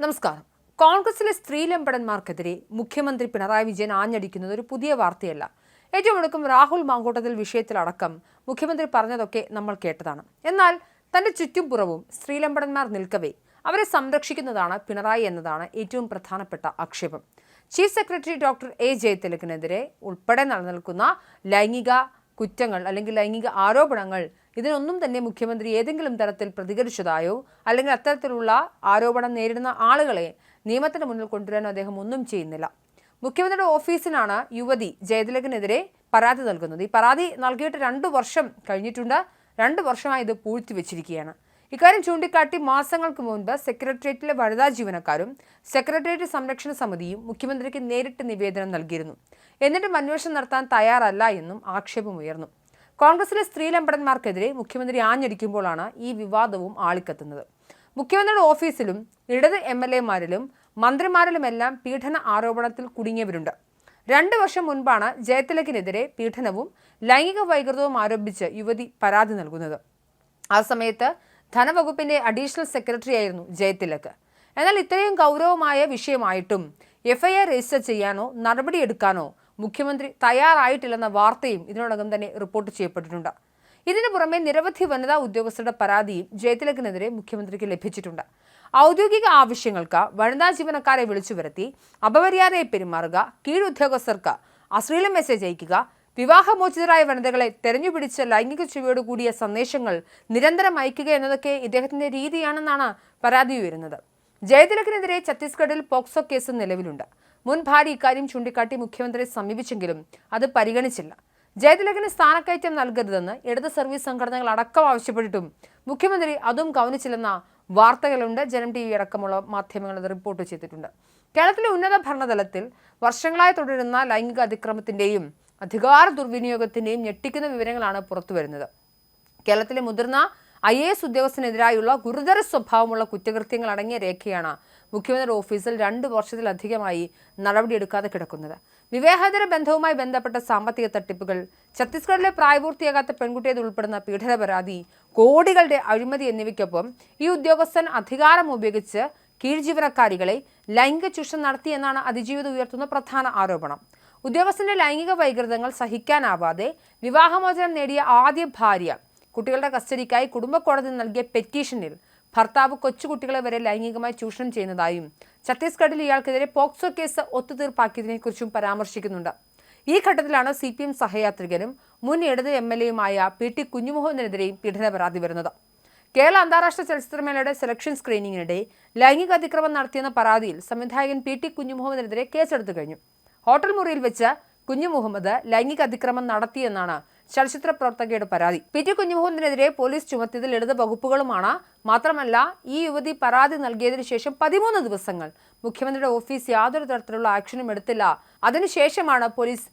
നമസ്കാരം. കോൺഗ്രസിലെ സ്ത്രീലമ്പടന്മാർക്കെതിരെ മുഖ്യമന്ത്രി പിണറായി വിജയൻ ആഞ്ഞടിക്കുന്നത് ഒരു പുതിയ വാർത്തയല്ല. ഏറ്റവും ഒടുക്കം രാഹുൽ മാങ്കൂട്ടത്തിൽ വിഷയത്തിലടക്കം മുഖ്യമന്ത്രി പറഞ്ഞതൊക്കെ നമ്മൾ കേട്ടതാണ്. എന്നാൽ തന്റെ ചുറ്റുംപുറവും സ്ത്രീലമ്പടന്മാർ നിൽക്കവേ അവരെ സംരക്ഷിക്കുന്നതാണ് പിണറായി എന്നതാണ് ഏറ്റവും പ്രധാനപ്പെട്ട ആക്ഷേപം. ചീഫ് സെക്രട്ടറി ഡോക്ടർ എ ജയതിലകിനെതിരെ ഉൾപ്പെടെ നിലനിൽക്കുന്ന ലൈംഗിക കുറ്റങ്ങൾ അല്ലെങ്കിൽ ലൈംഗിക ആരോപണങ്ങൾ ഇതിനൊന്നും തന്നെ മുഖ്യമന്ത്രി ഏതെങ്കിലും തരത്തിൽ പ്രതികരിച്ചതായോ അല്ലെങ്കിൽ അത്തരത്തിലുള്ള ആരോപണം നേരിടുന്ന ആളുകളെ നിയമത്തിന് മുന്നിൽ കൊണ്ടുവരാനോ അദ്ദേഹം ഒന്നും ചെയ്യുന്നില്ല. മുഖ്യമന്ത്രിയുടെ ഓഫീസിനാണ് യുവതി ജയതിലകിനെതിരെ പരാതി നൽകുന്നത്. ഈ പരാതി നൽകിയിട്ട് 2 വർഷം കഴിഞ്ഞിട്ടുണ്ട്. 2 വർഷമായി ഇത് പൂഴ്ത്തിവെച്ചിരിക്കുകയാണ്. ഇക്കാര്യം ചൂണ്ടിക്കാട്ടി മാസങ്ങൾക്ക് മുൻപ് സെക്രട്ടേറിയറ്റിലെ വനിതാ ജീവനക്കാരും സെക്രട്ടേറിയറ്റ് സംരക്ഷണ സമിതിയും മുഖ്യമന്ത്രിക്ക് നേരിട്ട് നിവേദനം നൽകിയിരുന്നു. എന്നിട്ടും അന്വേഷണം നടത്താൻ തയ്യാറല്ല എന്നും ആക്ഷേപമുയർന്നു. കോൺഗ്രസിലെ സ്ത്രീലമ്പടന്മാർക്കെതിരെ മുഖ്യമന്ത്രി ആഞ്ഞടിക്കുമ്പോഴാണ് ഈ വിവാദവും ആളിക്കത്തുന്നത്. മുഖ്യമന്ത്രിയുടെ ഓഫീസിലും ഇടത് MLA-മാരിലും മന്ത്രിമാരിലുമെല്ലാം പീഡന ആരോപണത്തിൽ കുടുങ്ങിയവരുണ്ട്. 2 വർഷം മുൻപാണ് ജയതിലകിനെതിരെ പീഡനവും ലൈംഗിക വൈകൃതവും ആരോപിച്ച് യുവതി പരാതി നൽകുന്നത്. ആ സമയത്ത് ധനവകുപ്പിന്റെ അഡീഷണൽ സെക്രട്ടറി ആയിരുന്നു ജയതിലക്. എന്നാൽ ഇത്രയും ഗൗരവമായ വിഷയമായിട്ടും FIR രജിസ്റ്റർ ചെയ്യാനോ നടപടിയെടുക്കാനോ മുഖ്യമന്ത്രി തയ്യാറായിട്ടില്ലെന്ന വാർത്തയും ഇതിനോടകം തന്നെ റിപ്പോർട്ട് ചെയ്യപ്പെട്ടിട്ടുണ്ട്. ഇതിനു പുറമെ നിരവധി വനിതാ ഉദ്യോഗസ്ഥരുടെ പരാതിയും ജയതിലകിനെതിരെ മുഖ്യമന്ത്രിക്ക് ലഭിച്ചിട്ടുണ്ട്. ഔദ്യോഗിക ആവശ്യങ്ങൾക്ക് വനിതാ ജീവനക്കാരെ വിളിച്ചു വരുത്തി അപമര്യാദയെ പെരുമാറുക, കീഴുദ്യോഗസ്ഥർക്ക് അശ്ലീല മെസ്സേജ് അയക്കുക, വിവാഹമോചിതരായ വനിതകളെ തെരഞ്ഞുപിടിച്ച് ലൈംഗിക ചുവയോട് കൂടിയ സന്ദേശങ്ങൾ നിരന്തരം അയക്കുക എന്നതൊക്കെ ഇദ്ദേഹത്തിന്റെ രീതിയാണെന്നാണ് പരാതി ഉയരുന്നത്. ജയതിലകിനെതിരെ ഛത്തീസ്ഗഡിൽ പോക്സോ കേസ് നിലവിലുണ്ട്. മുൻ ഭാര്യ ഇക്കാര്യം ചൂണ്ടിക്കാട്ടി മുഖ്യമന്ത്രിയെ സമീപിച്ചെങ്കിലും അത് പരിഗണിച്ചില്ല. ജയതിലകിന് സ്ഥാനക്കയറ്റം നൽകരുതെന്ന് ഇടത് സർവീസ് സംഘടനകൾ അടക്കം ആവശ്യപ്പെട്ടിട്ടും മുഖ്യമന്ത്രി അതും ഗൗനിച്ചില്ലെന്ന വാർത്തകളുണ്ട്. ജനം TV അടക്കമുള്ള മാധ്യമങ്ങൾ അത് റിപ്പോർട്ട് ചെയ്തിട്ടുണ്ട്. കേരളത്തിലെ ഉന്നത ഭരണതലത്തിൽ വർഷങ്ങളായി തുടരുന്ന ലൈംഗിക അതിക്രമത്തിന്റെയും അധികാര ദുർവിനിയോഗത്തിന്റെയും ഞെട്ടിക്കുന്ന വിവരങ്ങളാണ് പുറത്തുവരുന്നത്. കേരളത്തിലെ മുതിർന്ന IAS ഉദ്യോഗസ്ഥനെതിരായുള്ള ഗുരുതര സ്വഭാവമുള്ള കുറ്റകൃത്യങ്ങൾ അടങ്ങിയ രേഖയാണ് മുഖ്യമന്ത്രിയുടെ ഓഫീസിൽ 2 വർഷത്തിലധികമായി നടപടിയെടുക്കാതെ കിടക്കുന്നത്. വിവാഹേതര ബന്ധവുമായി ബന്ധപ്പെട്ട സാമ്പത്തിക തട്ടിപ്പുകൾ, ഛത്തീസ്ഗഡിലെ പ്രായപൂർത്തിയാകാത്ത പെൺകുട്ടിയത് ഉൾപ്പെടുന്ന പീഡന പരാതി, കോടികളുടെ അഴിമതി എന്നിവയ്ക്കൊപ്പം ഈ ഉദ്യോഗസ്ഥൻ അധികാരം ഉപയോഗിച്ച് കീഴ്ജീവനക്കാരികളെ ലൈംഗിക ചൂഷണം നടത്തിയെന്നാണ് അതിജീവിതം ഉയർത്തുന്ന പ്രധാന ആരോപണം. ഉദ്യോഗസ്ഥന്റെ ലൈംഗിക വൈകൃതങ്ങൾ സഹിക്കാനാവാതെ വിവാഹമോചനം നേടിയ ആദ്യ ഭാര്യ കുട്ടികളുടെ കസ്റ്റഡിക്കായി കുടുംബ കോടതി നൽകിയ പെറ്റീഷനിൽ ഭർത്താവ് കൊച്ചുകുട്ടികളെ വരെ ലൈംഗികമായി ചൂഷണം ചെയ്യുന്നതായും ഛത്തീസ്ഗഡിൽ ഇയാൾക്കെതിരെ പോക്സോ കേസ് ഒത്തുതീർപ്പാക്കിയതിനെക്കുറിച്ചും പരാമർശിക്കുന്നുണ്ട്. ഈ ഘട്ടത്തിലാണ് CPM സഹയാത്രികനും മുൻ ഇടത് MLA-യുമായ PT കുഞ്ഞുമുഹമ്മദിനെതിരെയും പീഡന പരാതി വരുന്നത്. കേരള അന്താരാഷ്ട്ര ചലച്ചിത്രമേളയുടെ സെലക്ഷൻ സ്ക്രീനിങ്ങിനിടെ ലൈംഗിക അതിക്രമം നടത്തിയെന്ന പരാതിയിൽ സംവിധായകൻ PT കുഞ്ഞുമുഹമ്മദിനെതിരെ കേസെടുത്തു കഴിഞ്ഞു. ഹോട്ടൽ മുറിയിൽ വെച്ച് കുഞ്ഞുമുഹമ്മദ് ലൈംഗിക അതിക്രമം നടത്തിയെന്നാണ് ചലച്ചിത്ര പ്രവർത്തകയുടെ പരാതി. PT കുഞ്ഞുമുഹമ്മദിനെതിരെ പോലീസ് ചുമത്തിയതിൽ ഇടത് വകുപ്പുകളുമാണ്. മാത്രമല്ല, ഈ യുവതി പരാതി നൽകിയതിനു ശേഷം 13 ദിവസങ്ങൾ മുഖ്യമന്ത്രിയുടെ ഓഫീസ് യാതൊരു തരത്തിലുള്ള ആക്ഷനും എടുത്തില്ല. അതിനുശേഷമാണ് പോലീസ്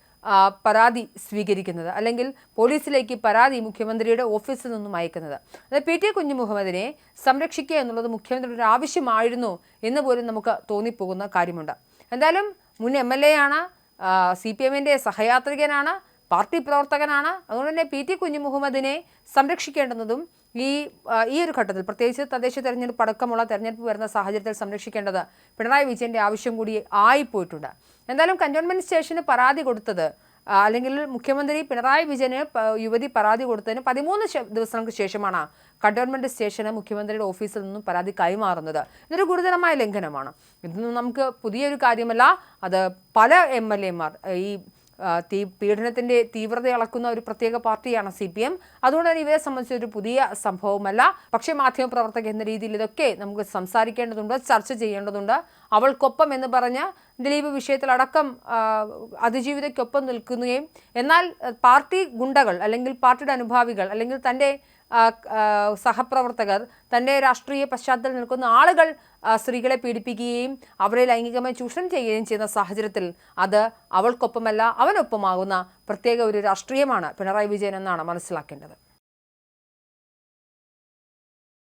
പരാതി സ്വീകരിക്കുന്നത്, അല്ലെങ്കിൽ പോലീസിലേക്ക് പരാതി മുഖ്യമന്ത്രിയുടെ ഓഫീസിൽ നിന്നും അയക്കുന്നത്. അതായത് PT കുഞ്ഞുമുഹമ്മദിനെ സംരക്ഷിക്കുക എന്നുള്ളത് മുഖ്യമന്ത്രിയുടെ ഒരു ആവശ്യമായിരുന്നു എന്ന് പോലും നമുക്ക് തോന്നിപ്പോകുന്ന കാര്യമുണ്ട്. എന്തായാലും മുൻ MLA-ആണ്, CPM-ന്റെ സഹയാത്രികനാണ്, പാർട്ടി പ്രവർത്തകനാണ്. അതുകൊണ്ട് തന്നെ PT കുഞ്ഞുമുഹമ്മദിനെ സംരക്ഷിക്കേണ്ടുന്നതും ഈ ഒരു ഘട്ടത്തിൽ, പ്രത്യേകിച്ച് തദ്ദേശ തെരഞ്ഞെടുപ്പ് അടക്കമുള്ള തെരഞ്ഞെടുപ്പ് വരുന്ന സാഹചര്യത്തിൽ സംരക്ഷിക്കേണ്ടത് പിണറായി വിജയന്റെ ആവശ്യം കൂടി ആയിപ്പോയിട്ടുണ്ട്. എന്തായാലും കന്റോൺമെന്റ് സ്റ്റേഷന് പരാതി കൊടുത്തത്, അല്ലെങ്കിൽ മുഖ്യമന്ത്രി പിണറായി വിജയന് യുവതി പരാതി കൊടുത്തതിന് 13 ദിവസങ്ങൾക്ക് ശേഷമാണ് കന്റോൺമെന്റ് സ്റ്റേഷന് മുഖ്യമന്ത്രിയുടെ ഓഫീസിൽ നിന്നും പരാതി കൈമാറുന്നത്. ഇതൊരു ഗുരുതരമായ ലംഘനമാണ്. ഇതൊന്നും നമുക്ക് പുതിയൊരു കാര്യമല്ല. അത് പല MLA-മാർ ഈ പീഡനത്തിന്റെ തീവ്രത അളക്കുന്ന ഒരു പ്രത്യേക പാർട്ടിയാണ് CPM. അതുകൊണ്ട് തന്നെ ഇവരെ സംബന്ധിച്ചൊരു പുതിയ സംഭവമല്ല. പക്ഷേ മാധ്യമപ്രവർത്തക എന്ന രീതിയിൽ ഇതൊക്കെ നമുക്ക് സംസാരിക്കേണ്ടതുണ്ട്, ചർച്ച ചെയ്യേണ്ടതുണ്ട്. അവൾക്കൊപ്പം എന്ന് പറഞ്ഞ ദിലീപ് വിഷയത്തിലടക്കം അതിജീവിതയ്ക്കൊപ്പം നിൽക്കുകയും എന്നാൽ പാർട്ടി ഗുണ്ടകൾ അല്ലെങ്കിൽ പാർട്ടിയുടെ അനുഭാവികൾ അല്ലെങ്കിൽ തൻ്റെ സഹപ്രവർത്തകർ, തൻ്റെ രാഷ്ട്രീയ പശ്ചാത്തലത്തിൽ നിൽക്കുന്ന ആളുകൾ സ്ത്രീകളെ പീഡിപ്പിക്കുകയും അവരെ ലൈംഗികമായി ചൂഷണം ചെയ്യുകയും ചെയ്യുന്ന സാഹചര്യത്തിൽ അത് അവൾക്കൊപ്പമല്ല അവനൊപ്പമാകുന്ന പ്രത്യേക ഒരു രാഷ്ട്രീയമാണ് പിണറായി വിജയൻ എന്നാണ് മനസ്സിലാക്കേണ്ടത്.